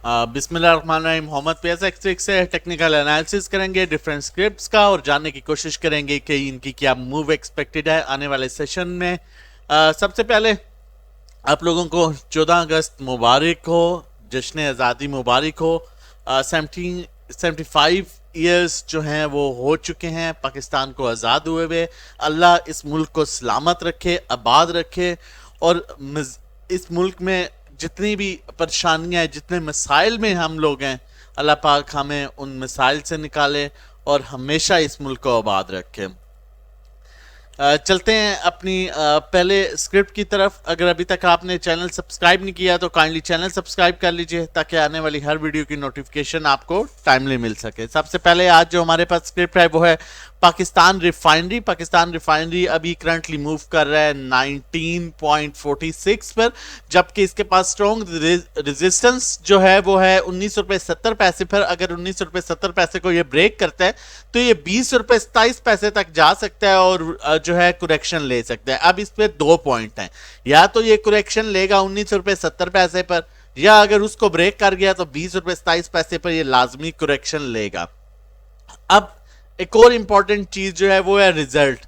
बिस्मिल्लाहिर्रहमानिर्रहीम। मोहम्मद फैज़ एक्सट्रिक से technical analysis करेंगे डिफरेंट स्क्रिप्ट्स का और जानने की कोशिश करेंगे कि इनकी क्या मूव एक्सपेक्टेड है आने वाले सेशन में। सबसे पहले आप लोगों को 14 अगस्त मुबारक हो, जश्न आज़ादी मुबारक हो। 75 ईयर्स जो हैं वो हो चुके हैं पाकिस्तान को आज़ाद हुए हुए। अल्लाह इस मुल्क को सलामत रखे, आबाद रखे और इस मुल्क में जितनी भी परेशानियां हैं, जितने मसाइल में हम लोग हैं, अल्लाह पाक हमें उन मसाइल से निकाले और हमेशा इस मुल्क को आबाद रखे। चलते हैं अपनी पहले स्क्रिप्ट की तरफ। अगर अभी तक आपने चैनल सब्सक्राइब नहीं किया तो काइंडली चैनल सब्सक्राइब कर लीजिए ताकि आने वाली हर वीडियो की नोटिफिकेशन आपको टाइमली मिल सके। सबसे पहले आज जो हमारे पास स्क्रिप्ट है वो है पाकिस्तान रिफाइनरी। पाकिस्तान रिफाइनरी अभी करंटली मूव कर रहा है 19.46 पर, जबकि इसके पास स्ट्रॉन्ग रेजिस्टेंस जो है वो है 19 रुपये 70 पैसे पर। अगर 19 रुपये 70 पैसे को ये ब्रेक करता है तो ये 20 रुपये 27 पैसे तक जा सकता है और जो है कुरेक्शन ले सकता है। अब इस पे 2 पॉइंट हैं, या तो ये कुरेक्शन लेगा 19 रुपये 70 पैसे पर, या अगर उसको ब्रेक कर गया तो 20 रुपये 27 पैसे पर ये लाजमी कुरेक्शन लेगा। अब एक और इंपॉर्टेंट चीज जो है वो है रिजल्ट।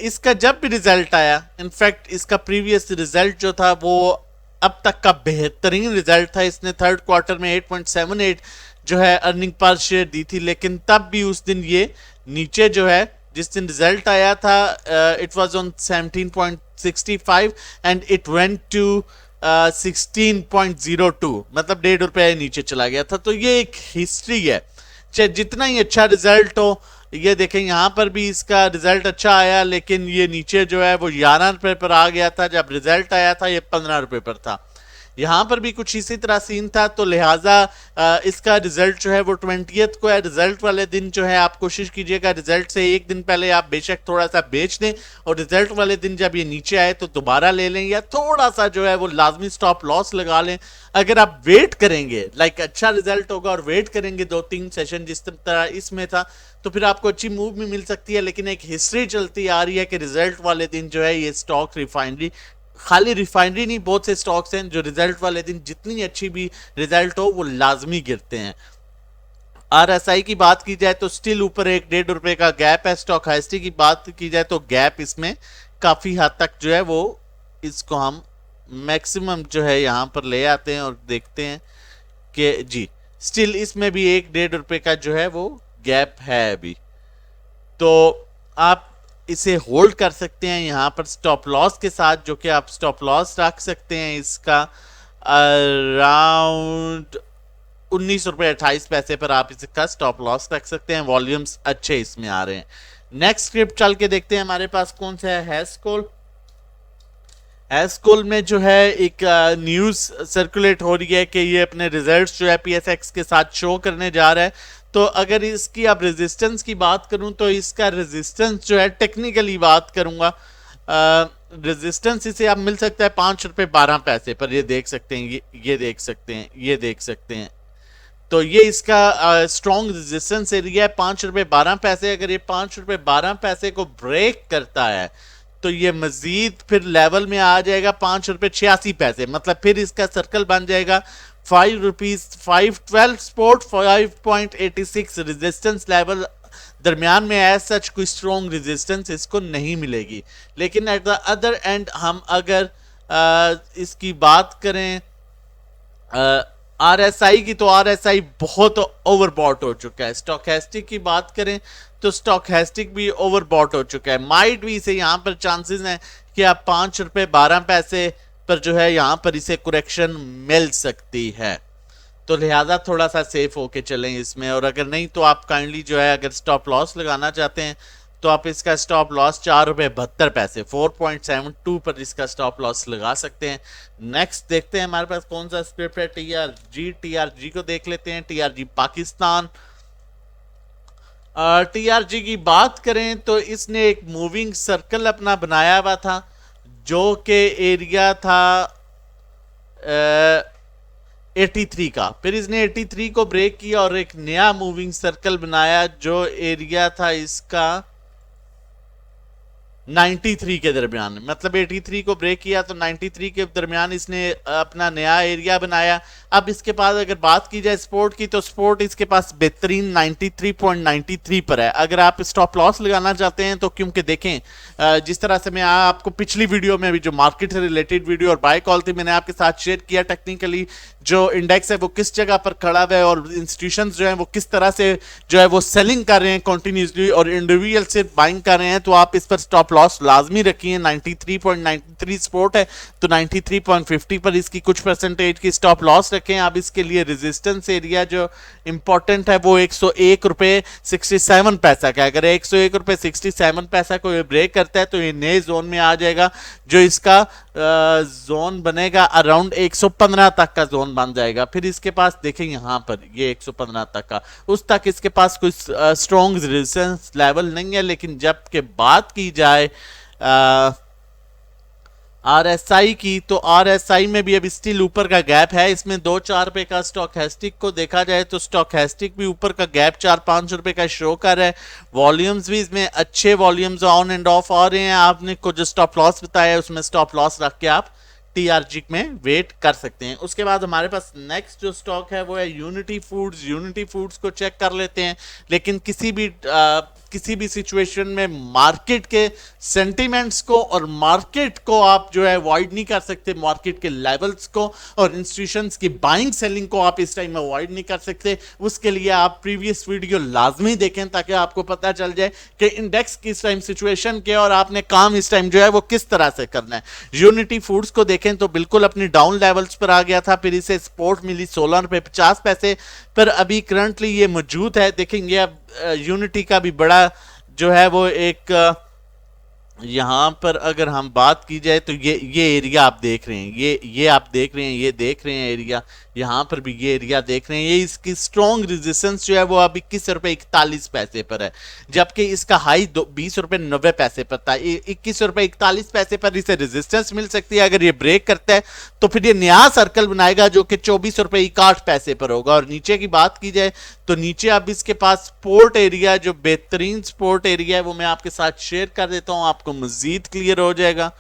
इसका जब भी रिजल्ट आया, इनफैक्ट इसका प्रीवियस रिजल्ट जो था वो अब तक का बेहतरीन रिजल्ट था। इसने थर्ड क्वार्टर में 8.78 जो है अर्निंग पर शेयर दी थी, लेकिन तब भी उस दिन ये नीचे जो है, जिस दिन रिजल्ट आया था it was on 17.65 and it went to 16.02, मतलब 1.5 रुपये नीचे चला गया था। तो ये एक हिस्ट्री है, चाहे जितना ही अच्छा रिजल्ट हो। ये देखें यहाँ पर भी इसका रिजल्ट अच्छा आया, लेकिन ये नीचे जो है वो 11 रुपये पर आ गया था। जब रिजल्ट आया था ये 15 रुपये पर था। यहाँ पर भी कुछ इसी तरह सीन था, तो लिहाजा इसका रिजल्ट जो है वो 20th को है। रिजल्ट वाले दिन जो है आप कोशिश कीजिएगा रिजल्ट से एक दिन पहले आप बेशक थोड़ा सा बेच दें, और रिजल्ट वाले दिन जब ये नीचे आए तो दोबारा ले लें, या थोड़ा सा जो है वो लाजमी स्टॉप लॉस लगा लें। अगर आप वेट करेंगे, लाइक अच्छा रिजल्ट होगा और वेट करेंगे 2-3 सेशन जिस तरह इसमें था, तो फिर आपको अच्छी मूव भी मिल सकती है। लेकिन एक हिस्ट्री चलती आ रही है कि रिजल्ट वाले दिन जो है ये स्टॉक रिफाइनरी, खाली रिफाइनरी नहीं, बहुत से स्टॉक्स हैं जो रिजल्ट वाले दिन जितनी अच्छी भी रिजल्ट हो वो लाजमी गिरते हैं। आरएसआई की बात की जाए तो स्टिल ऊपर 1-1.5 रुपए का गैप है। स्टॉक हाइस्टी की बात की जाए तो गैप इसमें काफी हद तक जो है वो, इसको हम मैक्सिमम जो है यहां पर ले आते हैं और देखते हैं कि जी स्टिल इसमें भी 1-1.5 रुपए का जो है वो गैप है अभी। तो आप इसे होल्ड कर सकते हैं यहाँ पर स्टॉप लॉस के साथ, जो कि आप स्टॉप लॉस रख सकते हैं इसका अराउंड 19 रुपये 28 पैसे पर आप इसका स्टॉप लॉस रख सकते हैं। वॉल्यूम्स अच्छे इसमें आ रहे हैं। नेक्स्ट स्क्रिप्ट चल के देखते हैं हमारे पास कौन सा है। हैस्कोल में जो है एक न्यूज सर्कुलेट हो रही है कि ये अपने रिजल्ट्स जो है पीएसएक्स के साथ शो करने जा रहा है। तो अगर इसकी आप रेजिस्टेंस की बात करूं तो इसका रेजिस्टेंस जो है, टेक्निकली बात करूंगा, रेजिस्टेंस इसे आप मिल सकता है 5 रुपये 12 पैसे पर। ये देख सकते हैं, ये देख सकते हैं, ये देख सकते हैं। तो ये इसका स्ट्रॉन्ग रेजिस्टेंस एरिया है 5 रुपये 12 पैसे। अगर ये 5 रुपये 12 पैसे को ब्रेक करता है तो ये मजीद फिर लेवल में आ जाएगा 5 रुपये 86 पैसे, मतलब फिर इसका सर्कल बन जाएगा 5 रुपीज 512 स्पोर्ट 5.86 रेजिस्टेंस लेवल। दरमियान में एज सच कोई स्ट्रॉन्ग रेजिस्टेंस इसको नहीं मिलेगी। लेकिन एट द अदर एंड हम अगर इसकी बात करें आरएसआई की, तो आरएसआई बहुत ओवरबॉट हो चुका है। स्टॉकेस्टिक की बात करें तो स्टॉकेस्टिक भी ओवरबॉट हो चुका है। माइट भी इसे यहाँ पर चांसेस हैं कि आप 5 रुपये 12 पैसे पर जो है यहाँ पर इसे कुरेक्शन मिल सकती है। तो लिहाजा थोड़ा सा सेफ होके चलें इसमें। और अगर नहीं तो आप काइंडली जो है अगर स्टॉप लॉस लगाना चाहते हैं तो आप इसका स्टॉप लॉस 4 रुपये 72 पैसे 4.72 पर इसका स्टॉप लॉस लगा सकते हैं। नेक्स्ट देखते हैं हमारे पास कौन सा स्क्रिप्ट है। टीआरजी को देख लेते हैं। टीआरजी पाकिस्तान। टीआरजी की बात करें तो इसने एक मूविंग सर्कल अपना बनाया हुआ था जो कि एरिया था 83 का। फिर इसने 83 को ब्रेक किया और एक नया मूविंग सर्कल बनाया जो एरिया था इसका 93 के दरमियान, मतलब 83 को ब्रेक किया तो 93 के दरमियान इसने अपना नया एरिया बनाया। अब इसके पास अगर बात की जाए स्पोर्ट की, तो स्पोर्ट इसके पास बेहतरीन 93.93 पर है। अगर आप स्टॉप लॉस लगाना चाहते हैं तो, क्योंकि देखें जिस तरह से मैं आपको पिछली वीडियो में भी जो मार्केट से रिलेटेड वीडियो और बाय कॉल थी मैंने आपके साथ शेयर किया, टेक्निकली जो इंडेक्स है वो किस जगह पर खड़ा है और इंस्टीट्यूशंस जो है वो किस तरह से जो है वो सेलिंग कर रहे हैं कंटिन्यूसली और इंडिविजुअल से बाइंग कर रहे हैं, तो आप इस पर स्टॉप लॉस लाजमी रखिए। 93.93 सपोर्ट है तो 93.50 पर इसकी कुछ परसेंटेज की स्टॉप लॉस रखें। अब इसके लिए रेजिस्टेंस एरिया जो इंपॉर्टेंट है वो 101 रुपए 67 पैसा का। अगर 101 रुपए 67 पैसा को ये ब्रेक करता है तो ये नए जोन में आ जाएगा, जो इसका जोन बनेगा अराउंड 115 तक का जोन बन जाएगा। फिर इसके पास देखें यहाँ पर ये 115 तक का, उस तक इसके पास कोई स्ट्रॉन्ग रेजिस्टेंस लेवल नहीं है। लेकिन जब के बात की जाए आरएसआई की, तो आरएसआई में भी अब स्टिल ऊपर का गैप है। इसमें 2-4 रुपए का स्टॉकैस्टिक को देखा जाए तो स्टॉकैस्टिक भी ऊपर का गैप 4-5 रुपए का शो कर रहा है। वॉल्यूम्स भी इसमें अच्छे वॉल्यूम्स ऑन एंड ऑफ आ रहे हैं। आपने को जो स्टॉप लॉस बताया है उसमें स्टॉप लॉस रख के आप टीआरजी में वेट कर सकते हैं। उसके बाद हमारे पास नेक्स्ट जो स्टॉक है वो है यूनिटी फूड्स। यूनिटी फूड्स को चेक कर लेते हैं, लेकिन किसी भी सिचुएशन में मार्केट के सेंटिमेंट्स को और मार्केट को आप जो है अवॉइड नहीं कर सकते, मार्केट के लेवल्स को और इंस्टीट्यूशंस की बाइंग सेलिंग को आप इस टाइम अवॉइड नहीं कर सकते। उसके लिए आप प्रीवियस वीडियो लाजमी देखें ताकि आपको पता चल जाए कि इंडेक्स किस टाइम सिचुएशन के और आपने काम इस टाइम जो है वो किस तरह से करना है। यूनिटी फूड्स को देखें तो बिल्कुल अपनी डाउन लेवल्स पर आ गया था, फिर इसे सपोर्ट मिली 16 रुपए 50 पैसे पर, अभी करंटली ये मौजूद है। देखेंगे अब यूनिटी का भी बड़ा जो है वो एक यहाँ पर अगर हम बात की जाए तो ये एरिया आप देख रहे हैं, ये आप देख रहे हैं, ये देख रहे हैं एरिया, यहाँ पर भी ये एरिया देख रहे हैं। ये इसकी स्ट्रॉन्ग रेजिस्टेंस जो है वो अब 21 रुपए 41 पैसे पर है, जबकि इसका हाई 20 रुपए 90 पैसे पर था। 21 रुपए 41 पैसे पर इसे रेजिस्टेंस मिल सकती है। अगर ये ब्रेक करता है तो फिर ये नया सर्कल बनाएगा जो कि 24 रुपए 61 पैसे पर होगा। और नीचे की बात की जाए तो नीचे अब इसके पास स्पोर्ट एरिया, जो बेहतरीन स्पोर्ट एरिया है वो मैं आपके साथ शेयर कर देता हूँ, आपको मजीद क्लियर हो जाएगा।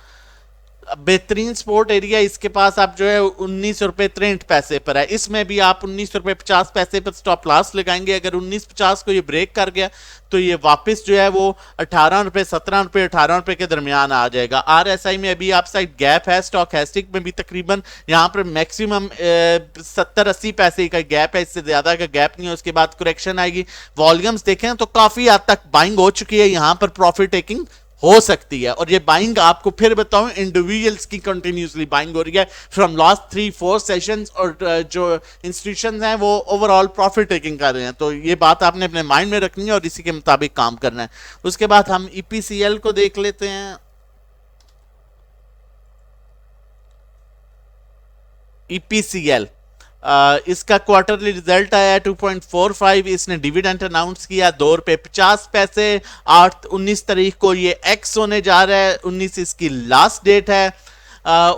बेहतरीन स्पोर्ट एरिया इसके पास आप जो है 19 रुपए 63 पैसे पर है। इसमें भी आप 19 रुपए 50 पैसे पर स्टॉप लॉस लगाएंगे। अगर 19.50 को ये ब्रेक कर गया तो ये वापस जो है वो 18 रुपए 17 रुपए 18 रुपए के दरमियान आ जाएगा। आरएसआई में अभी आप साइड गैप है, स्टॉकैस्टिक में भी तकरीबन यहाँ पर मैक्सिमम 70-80 पैसे का गैप है, इससे ज्यादा का गैप नहीं है। उसके बाद करेक्शन आएगी। वॉल्यूम्स देखें तो काफी हद तक बाइंग हो चुकी है, यहाँ पर प्रॉफिट टेकिंग हो सकती है। और ये बाइंग आपको फिर बताऊं इंडिविजुअल्स की कंटिन्यूसली बाइंग हो रही है फ्रॉम लास्ट 3-4 सेशंस, और जो इंस्टीट्यूशंस हैं वो ओवरऑल प्रॉफिट टेकिंग कर रहे हैं। तो ये बात आपने अपने माइंड में रखनी है और इसी के मुताबिक काम करना है। उसके बाद हम ईपीसीएल को देख लेते हैं। ईपीसीएल इसका क्वार्टरली रिजल्ट आया 2.45। इसने डिविडेंड अनाउंस किया 2 रुपए 50 पैसे। 19 तारीख को ये एक्स होने जा रहा है, 19 इसकी लास्ट डेट है।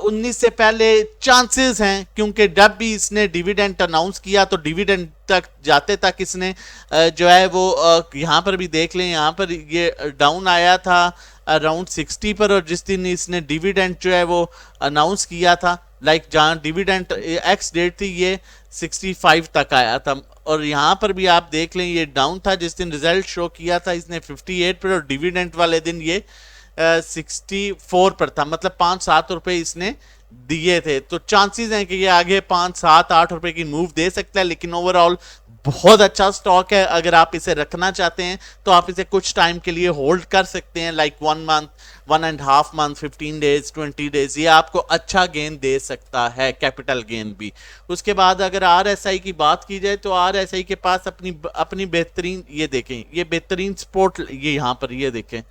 19 से पहले चांसेस हैं, क्योंकि जब भी इसने डिविडेंड अनाउंस किया तो डिविडेंड तक जाते तक इसने जो है वो यहाँ पर भी देख लें, यहाँ पर ये डाउन आया था अराउंड 60 पर, और जिस दिन इसने डिविडेंड जो है वो अनाउंस किया था जहां डिविडेंड एक्स डेट थी ये 65 तक आया था। और यहाँ पर भी आप देख लें ये डाउन था जिस दिन रिजल्ट शो किया था इसने 58 पर, और डिविडेंड वाले दिन ये 64 पर था, मतलब 5-7 रुपए इसने दिए थे। तो चांसेस हैं कि ये आगे 5-7-8 रुपए की मूव दे सकता है, लेकिन ओवरऑल बहुत अच्छा स्टॉक है। अगर आप इसे रखना चाहते हैं तो आप इसे कुछ टाइम के लिए होल्ड कर सकते हैं, like 1 month, 1.5 month, 15 days, 20 days, ये आपको अच्छा गेन दे सकता है, कैपिटल गेन भी। उसके बाद अगर आरएसआई की बात की जाए तो आरएसआई के पास अपनी बेहतरीन, ये देखें ये बेहतरीन सपोर्ट, ये यहाँ पर ये देखें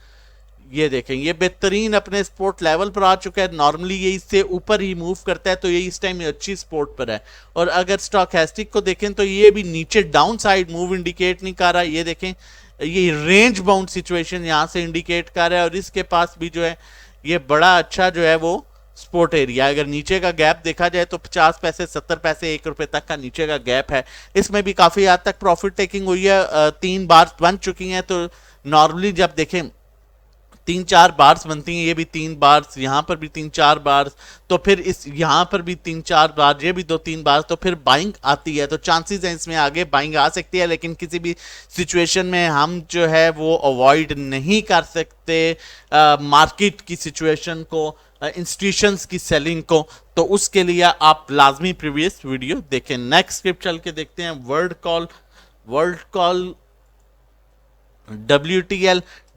ये बेहतरीन अपने सपोर्ट लेवल पर आ चुका है। नॉर्मली ये इससे ऊपर ही मूव करता है, तो ये इस टाइम अच्छी सपोर्ट पर है। और अगर स्टॉकैस्टिक को देखें तो ये भी नीचे डाउन साइड मूव इंडिकेट नहीं कर रहा। ये देखें ये रेंज बाउंड सिचुएशन यहाँ से इंडिकेट कर रहा है, और इसके पास भी जो है ये बड़ा अच्छा जो है वो सपोर्ट एरिया। अगर नीचे का गैप देखा जाए तो 50 पैसे 70 पैसे 1 रुपए तक का नीचे का गैप है। इसमें भी काफी हद तक प्रॉफिट टेकिंग हुई है, 3 बार बन चुकी है। तो नॉर्मली जब देखें तीन चार बार्स बनती हैं, ये भी 3 बार्स, यहाँ पर भी 3-4 बार्स, तो फिर इस यहाँ पर भी 3-4 बार, ये भी 2-3 बार, तो फिर बाइंग आती है। तो चांसेस हैं इसमें आगे बाइंग आ सकती है, लेकिन किसी भी सिचुएशन में हम जो है वो अवॉइड नहीं कर सकते मार्केट की सिचुएशन को, इंस्टीट्यूशंस की सेलिंग को। तो उसके लिए आप लाजमी प्रीवियस वीडियो देखें। नेक्स्ट स्क्रिप्ट चल के देखते हैं। वर्ल्ड कॉल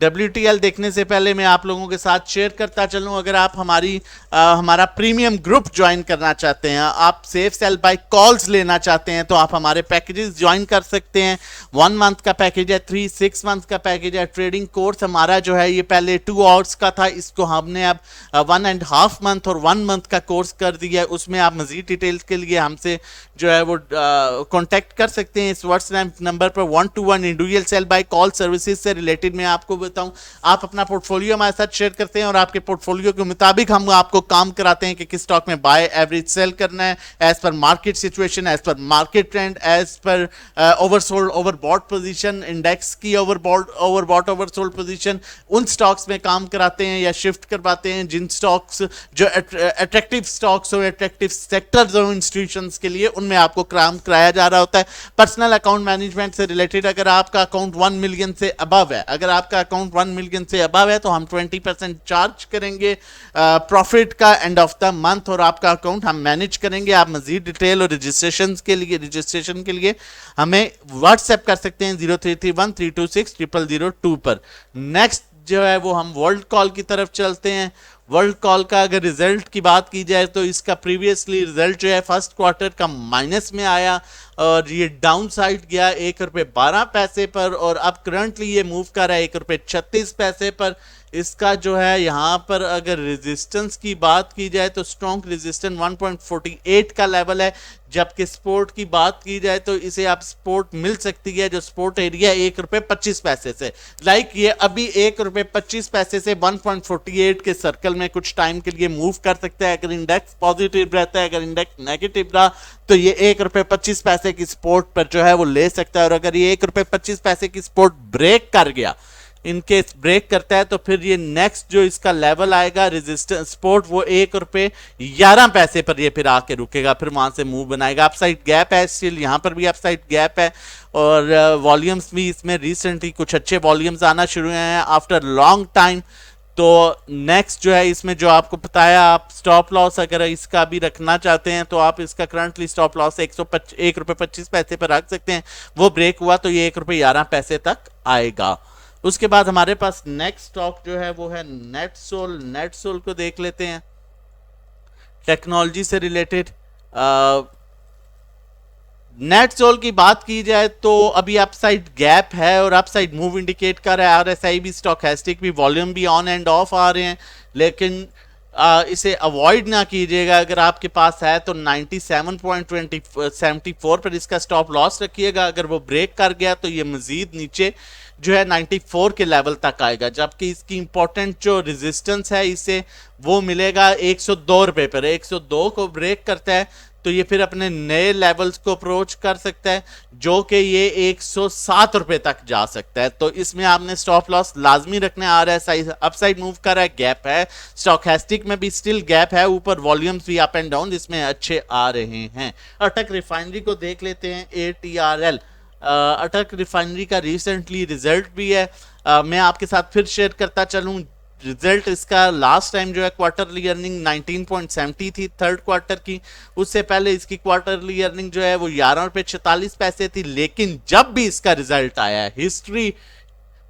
WTL देखने से पहले मैं आप लोगों के साथ शेयर करता चलूं, अगर आप हमारा प्रीमियम ग्रुप ज्वाइन करना चाहते हैं, आप सेफ सेल बाय कॉल्स लेना चाहते हैं, तो आप हमारे पैकेजेस ज्वाइन कर सकते हैं। 1 मंथ का पैकेज है, 6 मंथ का पैकेज है। ट्रेडिंग कोर्स हमारा जो है ये पहले 2 आवर्स का था, इसको हमने अब 1.5 मंथ और 1 मंथ का कोर्स कर दिया है। उसमें आप मजीद डिटेल्स के लिए हमसे जो है वो कॉन्टेक्ट कर सकते हैं इस व्हाट्सएप नंबर पर। 1-to-1 individual sell buy call services से रिलेटेड मैं आपको बताऊं, आप अपना पोर्टफोलियो हमारे साथ शेयर करते हैं और आपके पोर्टफोलियो के मुताबिक हम आपको काम कराते हैं कि किस स्टॉक में बाय एवरेज सेल करना है, as per market situation, as per market trend, as per oversold overbought position, index की ओवरबॉट ओवरसोल्ड पोजीशन। उन स्टॉक्स में काम कराते हैं या शिफ्ट करवाते हैं जिन स्टॉक्स जो अट्रैक्टिव स्टॉक्स हो, अट्रैक्टिव सेक्टर्स हो इंस्टीट्यूशंस के लिए, उनमें आपको काम कराया जा रहा होता है। पर्सनल अकाउंट मैनेजमेंट से रिलेटेड, अगर आपका अकाउंट 1 मिलियन से अबव है, अगर आपका अकाउंट 1 मिलियन से अबव है तो हम 20% चार्ज करेंगे प्रॉफिट का एंड ऑफ द मंथ, और आपका अकाउंट हम मैनेज करेंगे। आप मजीद डिटेल और रजिस्ट्रेशन के लिए हमें व्हाट्सएप कर सकते हैं 0331326002 पर। नेक्स्ट जो है वो हम वर्ल्ड कॉल की तरफ चलते हैं। वर्ल्ड कॉल का अगर रिजल्ट की बात की जाए तो इसका प्रीवियसली रिजल्ट जो है फर्स्ट क्वार्टर का माइनस में आया और ये डाउन साइड गया ₹1.12 पर, और अब करंटली ये मूव कर रहा है ₹1.36 पर। इसका जो है यहाँ पर अगर रेजिस्टेंस की बात की जाए तो स्ट्रॉन्ग रेजिस्टेंस 1.48 का लेवल है, जबकि सपोर्ट की बात की जाए तो इसे आप सपोर्ट मिल सकती है, जो सपोर्ट एरिया ₹1.25 से, लाइक ये अभी ₹1.25 से 1.48 के सर्कल में कुछ टाइम के लिए मूव कर सकता है। अगर इंडेक्स पॉजिटिव रहता है, अगर इंडेक्स नेगेटिव रहा तो ये ₹1.25 की सपोर्ट पर जो है वो ले सकता है। और अगर ये ₹1.25 की सपोर्ट ब्रेक कर गया, इनकेस ब्रेक करता है, तो फिर ये नेक्स्ट जो इसका लेवल आएगा रेजिस्टेंस सपोर्ट वो ₹1.11 पर ये फिर आके रुकेगा, फिर वहां से मूव बनाएगा। अपसाइड गैप है स्टिल, यहाँ पर भी अपसाइड गैप है, और वॉल्यूम्स भी इसमें रिसेंटली कुछ अच्छे वॉल्यूम्स आना शुरू हुए हैं आफ्टर लॉन्ग टाइम। तो नेक्स्ट जो है इसमें जो आपको बताया, आप स्टॉप लॉस अगर इसका भी रखना चाहते हैं तो आप इसका करंटली स्टॉप लॉस ₹1.25 पर रख सकते हैं। वो ब्रेक हुआ तो ये ₹1.11 तक आएगा। उसके बाद हमारे पास नेक्स्ट स्टॉक जो है वो है नेटसोल को देख लेते हैं। टेक्नोलॉजी से रिलेटेड नेटसोल की बात की जाए तो अभी अपसाइड गैप है और अपसाइड मूव इंडिकेट कर रहा है। आरएसआई भी, स्टॉकेस्टिक भी, वॉल्यूम भी ऑन एंड ऑफ आ रहे हैं, लेकिन इसे अवॉइड ना कीजिएगा। अगर आपके पास है तो 97.74 पर इसका स्टॉप लॉस रखिएगा। अगर वो ब्रेक कर गया तो ये मजीद नीचे जो है 94 के लेवल तक आएगा, जबकि इसकी इंपॉर्टेंट जो रेजिस्टेंस है इसे वो मिलेगा ₹102 पर। 102 को ब्रेक करता है तो ये फिर अपने नए लेवल्स को अप्रोच कर सकता है, जो कि ये ₹107 तक जा सकता है। तो इसमें आपने स्टॉप लॉस लाजमी रखना है। आरएसआई अपसाइड मूव कर रहा है, गैप है, स्टॉकेस्टिक में भी स्टिल गैप है, ऊपर वॉल्यूम्स भी अप एंड डाउन जिसमें अच्छे आ रहे हैं। अटक रिफाइनरी को देख लेते हैं, ATRL। अटक रिफाइनरी का रिसेंटली रिजल्ट भी है, मैं आपके साथ फिर शेयर करता चलूँ। रिजल्ट इसका लास्ट टाइम जो है क्वार्टरली अर्निंग 19.70 थी थर्ड क्वार्टर की, उससे पहले इसकी क्वार्टरली अर्निंग जो है वो ₹11.46 थी। लेकिन जब भी इसका रिजल्ट आया, हिस्ट्री,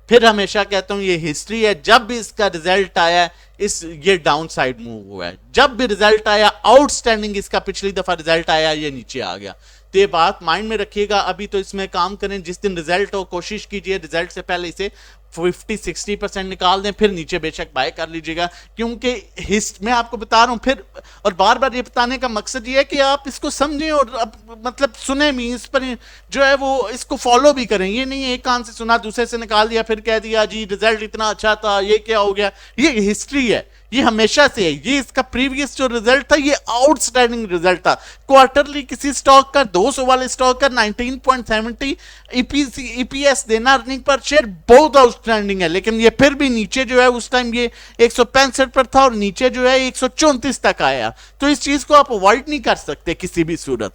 फिर हमेशा कहता हूं ये हिस्ट्री है, जब भी इसका रिजल्ट आया ये डाउन साइड मूव हुआ है। जब भी रिजल्ट आया आउटस्टैंडिंग, इसका पिछली दफा रिजल्ट आया ये नीचे आ गया। तो ये बात माइंड में रखिएगा। अभी तो इसमें काम करें, जिस दिन रिजल्ट हो कोशिश कीजिए रिजल्ट से पहले इसे 50-60% निकाल दें, फिर नीचे बेशक बाय कर लीजिएगा, क्योंकि मैं आपको बता रहा हूं फिर, और बार बार ये बताने का मकसद ये है कि आप इसको समझें और मतलब सुने भी, इस पर जो है वो इसको फॉलो भी करें। ये नहीं है एक कान से सुना दूसरे से निकाल दिया फिर कह दिया जी रिजल्ट इतना अच्छा था, ये क्या हो गया। ये हिस्ट्री है, ये हमेशा से है, ये इसका प्रीवियस जो रिजल्ट था ये आउटस्टैंडिंग रिजल्ट था। क्वार्टरली किसी स्टॉक का 200 वाले स्टॉक का 19.70 ईपीएस देना अर्निंग पर शेयर बहुत आउटस्टैंडिंग है, लेकिन ये फिर भी नीचे जो है उस टाइम ये 165 पर था और नीचे जो है 134 तक आया। तो इस चीज को आप अवॉइड नहीं कर सकते किसी भी सूरत।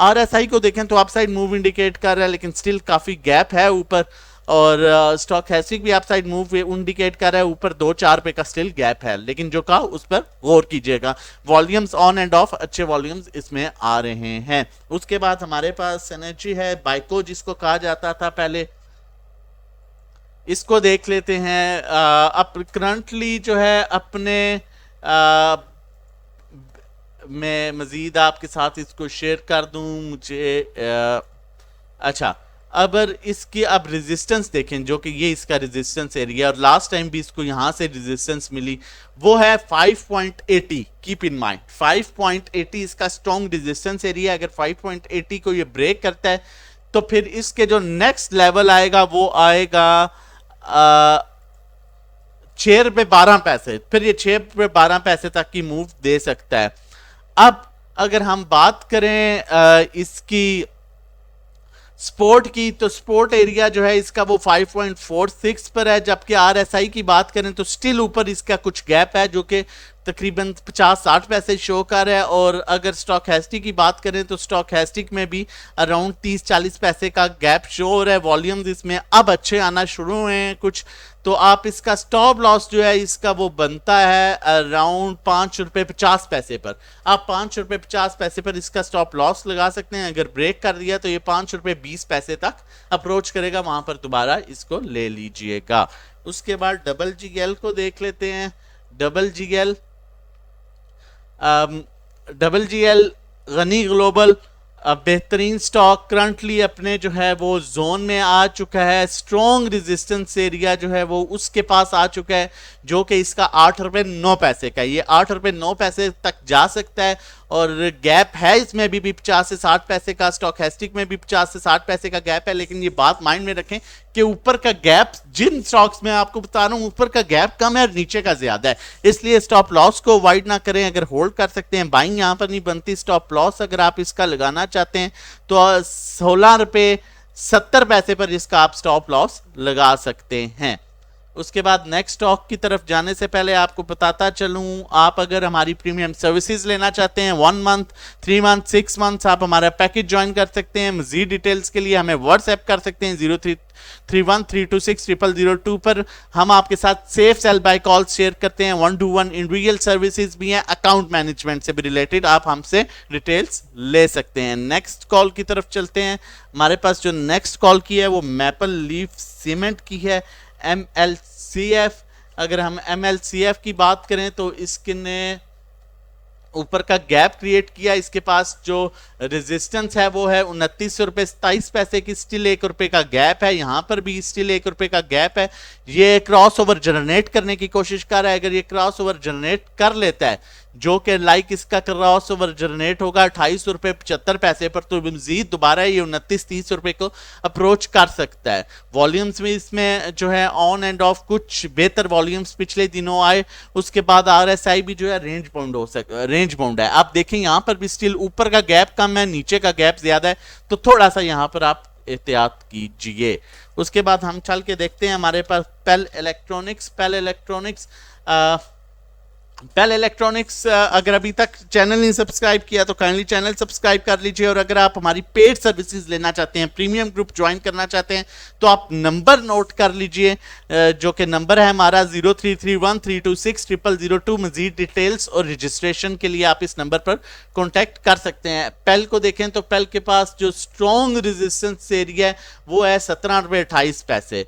आरएसआई को देखें तो अपसाइड मूव इंडिकेट कर रहा है, लेकिन स्टिल काफी गैप है ऊपर, और स्टॉक हैसिक भी अपसाइड मूव इंडिकेट कर रहा है, ऊपर 2-4 रुपए का स्टिल गैप है, लेकिन जो कहा उस पर गौर कीजिएगा। वॉल्यूम्स ऑन एंड ऑफ अच्छे वॉल्यूम्स इसमें आ रहे हैं। उसके बाद हमारे पास एनर्जी है, बाइको जिसको कहा जाता था पहले, इसको देख लेते हैं। अब करंटली जो है अपने मैं मजीद आपके साथ इसको शेयर कर दूं, मुझे अच्छा अगर इसकी अब रेजिस्टेंस देखें, जो कि ये इसका रेजिस्टेंस एरिया, और लास्ट टाइम भी इसको यहां से रेजिस्टेंस मिली, वो है 5.80। कीप इन माइंड 5.80 इसका स्ट्रॉन्ग रेजिस्टेंस एरिया। अगर 5.80 को ये ब्रेक करता है तो फिर इसके जो नेक्स्ट लेवल आएगा वो आएगा 6 रुपये 12 पैसे, फिर ये 6 रुपये 12 पैसे तक की मूव दे सकता है। अब अगर हम बात करें इसकी स्पोर्ट की, तो स्पोर्ट एरिया जो है इसका वो 5.46 पर है, जबकि आरएसआई की बात करें तो स्टिल ऊपर इसका कुछ गैप है जो कि तकरीबन 50-60 पैसे शो कर रहा है। और अगर स्टॉक हैस्टिक की बात करें तो स्टॉक हैस्टिक में भी अराउंड 30-40 पैसे का गैप शो हो रहा है। वॉल्यूम्स इसमें अब अच्छे आना शुरू हुए हैं कुछ, तो आप इसका स्टॉप लॉस जो है इसका वो बनता है अराउंड 5 रुपये 50 पैसे पर। आप 5 रुपये 50 पैसे पर इसका स्टॉप लॉस लगा सकते हैं। अगर ब्रेक कर दिया तो ये 5 रुपये 20 पैसे तक अप्रोच करेगा, वहां पर दोबारा इसको ले लीजिएगा। उसके बाद डबल जीएल को देख लेते हैं। डबल जीएल गनी ग्लोबल बेहतरीन स्टॉक करंटली अपने जो है वो जोन में आ चुका है। स्ट्रॉन्ग रेजिस्टेंस एरिया जो है वो उसके पास आ चुका है, जो कि इसका 8 रुपये 9 पैसे का, ये 8 रुपये 9 पैसे तक जा सकता है। और गैप है इसमें भी 50 से 60 पैसे का, स्टॉक हैस्टिक में भी 50 से 60 पैसे का गैप है। लेकिन ये बात माइंड में रखें कि ऊपर का गैप, जिन स्टॉक्स में आपको बता रहा हूं ऊपर का गैप कम है और नीचे का ज्यादा है, इसलिए स्टॉप लॉस को अवॉइड ना करें। अगर होल्ड कर सकते हैं, बाइंग यहां पर नहीं बनती। स्टॉप लॉस अगर आप इसका लगाना चाहते हैं तो 16 रुपये 70 पैसे पर इसका आप स्टॉप लॉस लगा सकते हैं। उसके बाद नेक्स्ट स्टॉक की तरफ जाने से पहले आपको बताता चलूं, आप अगर हमारी प्रीमियम सर्विसेज लेना चाहते हैं 1 मंथ, 3 मंथ, 6 मंथ्स, आप हमारा पैकेज ज्वाइन कर सकते हैं। मजीद डिटेल्स के लिए हमें व्हाट्सएप कर सकते हैं 0331326002 पर। हम आपके साथ safe sell buy call share करते हैं, 1-to-1 इंडिविजुअल सर्विसेज भी हैं, अकाउंट मैनेजमेंट से भी रिलेटेड आप हमसे डिटेल्स ले सकते हैं। नेक्स्ट कॉल की तरफ चलते हैं। हमारे पास जो नेक्स्ट कॉल की है वो मैपल लीफ सीमेंट की है, MLCF। अगर हम MLCF की बात करें तो इसने ऊपर का गैप क्रिएट किया। इसके पास जो रेजिस्टेंस है वो है 29 रुपये 27 पैसे की, स्टिल 1 रुपये का गैप है। यहां पर भी स्टिल 1 रुपये का गैप है। ये क्रॉस ओवर जनरेट करने की कोशिश कर रहा है। अगर ये क्रॉस ओवर जनरेट कर लेता है, जो कि लाइक इसका क्रॉस ओवर जनरेट होगा 28 रुपये 75 पैसे पर, तो मजीद दोबारा ये 29-30 रुपये को अप्रोच कर सकता है। वॉल्यूम्स में इसमें जो है ऑन एंड ऑफ कुछ बेहतर वॉल्यूम्स पिछले दिनों आए। उसके बाद RSI भी जो है रेंज बाउंड है। आप देखें यहाँ पर भी स्टिल ऊपर का गैप कम है, नीचे का गैप ज्यादा है, तो थोड़ा सा यहाँ पर आप एहतियात कीजिए। उसके बाद हम चल के देखते हैं हमारे पास पेल इलेक्ट्रॉनिक्स। अगर अभी तक चैनल नहीं सब्सक्राइब किया तो काइंडली चैनल सब्सक्राइब कर लीजिए। और अगर आप हमारी पेड सर्विसेज लेना चाहते हैं, प्रीमियम ग्रुप ज्वाइन करना चाहते हैं, तो आप नंबर नोट कर लीजिए, जो कि नंबर है हमारा 0331326002। मजीद डिटेल्स और रजिस्ट्रेशन के लिए आप इस नंबर पर कॉन्टैक्ट कर सकते हैं। पेल को देखें तो पेल के पास जो स्ट्रॉन्ग रेजिस्टेंस एरिया है वो है 17 रुपये 28 पैसे,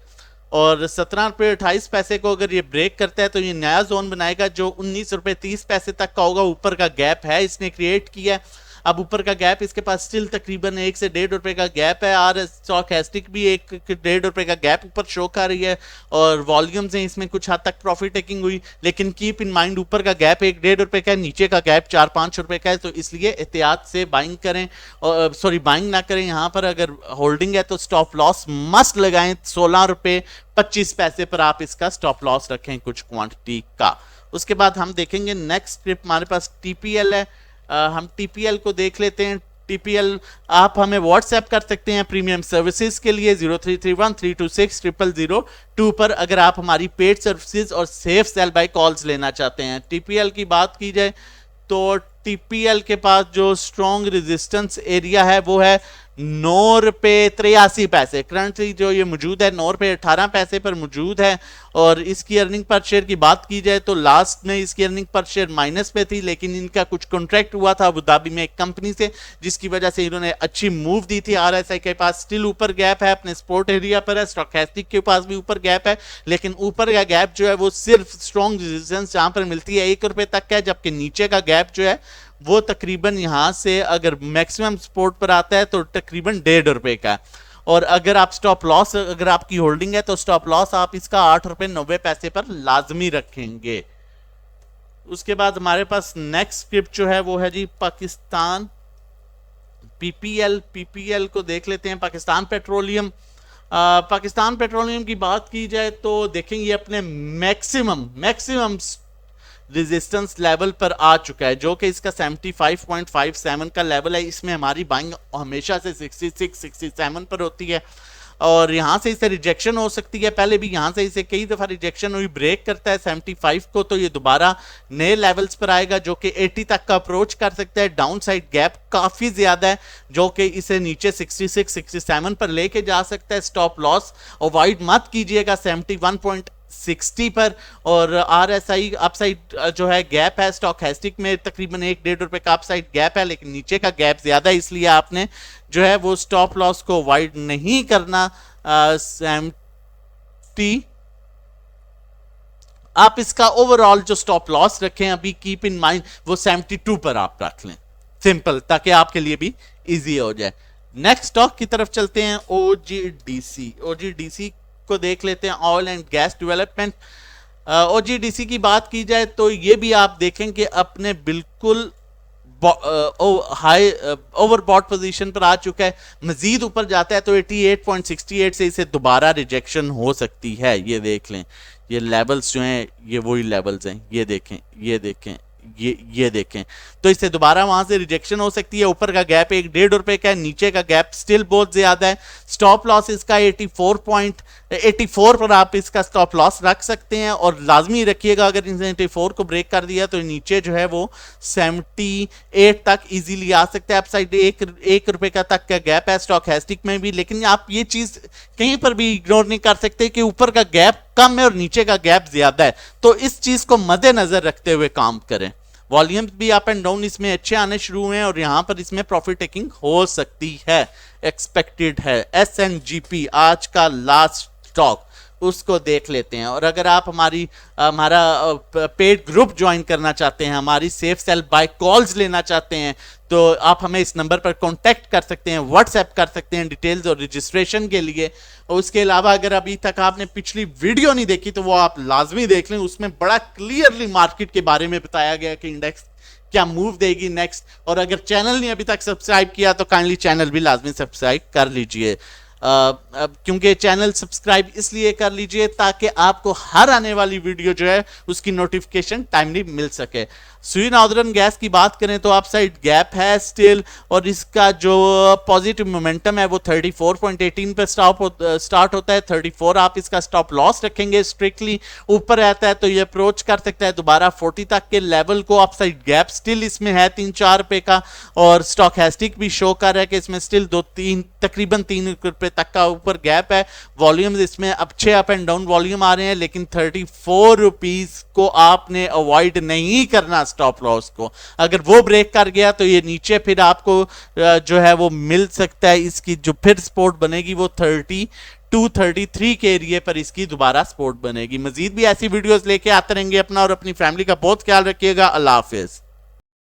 और 17 रुपये 28 पैसे को अगर ये ब्रेक करता है तो ये नया जोन बनाएगा जो 19 रुपये 30 पैसे तक का होगा। ऊपर का गैप है इसने क्रिएट किया। अब ऊपर का गैप इसके पास स्टिल तकरीबन 1 से 1.5 रुपये का गैप है। और स्टॉक हैस्टिक भी 1-1.5 रुपये का गैप ऊपर शो कर रही है, और वॉल्यूम्स हैं इसमें कुछ हद तक प्रॉफिट टेकिंग हुई। लेकिन कीप इन माइंड ऊपर का गैप 1-1.5 रुपये का है, नीचे का गैप 4-5 रुपये का है, तो इसलिए एहतियात से बाइंग करें, और बाइंग ना करें। यहाँ पर अगर होल्डिंग है तो स्टॉप लॉस मस्ट लगाएं 16 रुपये 25 पैसे पर आप इसका स्टॉप लॉस रखें कुछ क्वांटिटी का। उसके बाद हम देखेंगे नेक्स्ट स्क्रिप्ट हमारे पास TPL है। हम TPL को देख लेते हैं। TPL आप हमें व्हाट्सएप कर सकते हैं प्रीमियम सर्विसेज के लिए 0331326002 पर, अगर आप हमारी पेड सर्विसेज और सेफ सेल बाय कॉल्स लेना चाहते हैं। TPL की बात की जाए तो TPL के पास जो स्ट्रॉन्ग रेजिस्टेंस एरिया है वो है 9 रुपये 83 पैसे। करंटली जो ये मौजूद है 9 रुपये 18 पैसे पर मौजूद है। और इसकी अर्निंग पर शेयर की बात की जाए तो लास्ट में इसकी अर्निंग पर शेयर माइनस पे थी, लेकिन इनका कुछ कॉन्ट्रैक्ट हुआ था अबू धाबी में एक कंपनी से, जिसकी वजह से इन्होंने अच्छी मूव दी थी। RSI के पास स्टिल ऊपर गैप है, अपने सपोर्ट एरिया पर है। स्टोचैस्टिक के पास भी ऊपर गैप है, लेकिन ऊपर का गैप जो है वो सिर्फ स्ट्रॉन्ग रेजिस्टेंस जहां पर मिलती है 1 रुपये तक है, जबकि नीचे का गैप जो है वो तकरीबन यहां से अगर मैक्सिमम सपोर्ट पर आता है तो तकरीबन 1.5 रुपये का। और अगर आप स्टॉप लॉस, अगर आपकी होल्डिंग है तो स्टॉप लॉस आप इसका 8 रुपये 90 पैसे पर लाजमी रखेंगे। उसके बाद हमारे पास नेक्स्ट स्क्रिप्ट जो है वो है जी पाकिस्तान PPL को देख लेते हैं। पाकिस्तान पेट्रोलियम की बात की जाए तो देखेंगे अपने मैक्सिमम रेजिस्टेंस लेवल पर आ चुका है, जो कि इसका 75.57 का लेवल है। इसमें हमारी बाइंग हमेशा से 66-67 पर होती है और यहाँ से इसे रिजेक्शन हो सकती है। पहले भी यहाँ से इसे कई दफ़ा रिजेक्शन हुई, ब्रेक करता है 75 को तो ये दोबारा नए लेवल्स पर आएगा जो कि 80 तक का अप्रोच कर सकता है। डाउन साइड गैप काफ़ी ज़्यादा है जो कि इसे नीचे 66-67 पर लेके जा सकता है। स्टॉप लॉस अवॉइड मत कीजिएगा 71.60 पर। और RSI अपसाइड जो है गैप है स्टोचैस्टिक में तकरीबन 1-1.5 रुपए का अपसाइड गैप है, लेकिन नीचे का गैप ज्यादा है, इसलिए आपने जो है वो स्टॉप लॉस को अवॉइड नहीं करना। 70 आप इसका ओवरऑल जो स्टॉप लॉस रखें अभी कीप इन माइंड वो 72 पर आप रख लें, सिंपल, ताकि आपके लिए भी इजी हो जाए। नेक्स्ट स्टॉक की तरफ चलते हैं। OGDC को देख लेते हैं, oil and gas development. OGDC की बात की जाए तो ये भी आप देखें कि अपने बिल्कुल हाई ओवरबॉट पोजीशन पर आ चुका है। मजीद ऊपर जाता है तो 88.68 से इसे दोबारा रिजेक्शन हो सकती है। ये देख लें, ये लेवल्स जो हैं ये वही लेवल्स हैं, ये देखें ये देखें तो इससे दोबारा वहां से रिजेक्शन हो सकती है। ऊपर का गैप 1-1.5 रुपए का है, नीचे का गैप स्टिल बहुत ज्यादा है। स्टॉप लॉस इसका 84 पर आप इसका स्टॉप लॉस रख सकते हैं और लाजमी रखिएगा अगर इसने 84 को ब्रेक कर दिया तो नीचे जो है वो 78 तक इजीली आ सकता है। अपसाइड 1 रुपए का तक का गैप है स्टोचैस्टिक में भी, लेकिन आप ये चीज कहीं पर भी इग्नोर नहीं कर सकते कि ऊपर का गैप कम है और नीचे का गैप ज्यादा है, तो इस चीज को मद्देनजर रखते हुए काम करें। वॉल्यूम्स भी अप एंड डाउन इसमें अच्छे आने शुरू हुए हैं और यहां पर इसमें प्रॉफिट टेकिंग हो सकती है, एक्सपेक्टेड है। SNGP आज का लास्ट स्टॉक, उसको देख लेते हैं। और अगर आप हमारा पेड ग्रुप ज्वाइन करना चाहते हैं, हमारी सेफ सेल बाय कॉल्स लेना चाहते हैं, तो आप हमें इस नंबर पर कांटेक्ट कर सकते हैं, व्हाट्सएप कर सकते हैं डिटेल्स और रजिस्ट्रेशन के लिए। और उसके अलावा अगर अभी तक आपने पिछली वीडियो नहीं देखी तो वो आप लाजमी देख लें, उसमें बड़ा क्लियरली मार्केट के बारे में बताया गया कि इंडेक्स क्या मूव देगी नेक्स्ट। और अगर चैनल नहीं अभी तक सब्सक्राइब किया तो काइंडली चैनल भी लाजमी सब्सक्राइब कर लीजिए। क्योंकि चैनल सब्सक्राइब इसलिए कर लीजिए ताकि आपको हर आने वाली वीडियो जो है उसकी नोटिफिकेशन टाइमली मिल सके। सुई नॉर्दर्न गैस की बात करें तो अपसाइड गैप है स्टिल, और इसका जो पॉजिटिव मोमेंटम है वो 34.18 पे स्टार्ट होता है। 34 आप इसका स्टॉप लॉस रखेंगे, स्ट्रिक्टली ऊपर रहता है तो ये अप्रोच कर सकता है दोबारा 40 तक के लेवल को। अपसाइड गैप स्टिल इसमें है 3-4 रुपए का, और स्टोचैस्टिक भी शो कर रहा है कि इसमें स्टिल तकरीबन 3 रुपए तक का ऊपर गैप है। वॉल्यूम्स इसमें अच्छे अप एंड डाउन वॉल्यूम आ रहे हैं, लेकिन 34 रुपीज को आपने अवॉइड नहीं करना स्टॉप लॉस को। अगर वो ब्रेक कर गया तो ये नीचे फिर आपको जो है वो मिल सकता है, इसकी जो फिर सपोर्ट बनेगी वो 32-33 के एरिया पर इसकी दोबारा सपोर्ट बनेगी। मजीद भी ऐसी वीडियोस लेके आते रहेंगे। अपना और अपनी फैमिली का बहुत ख्याल रखिएगा। अल्लाह हाफिज।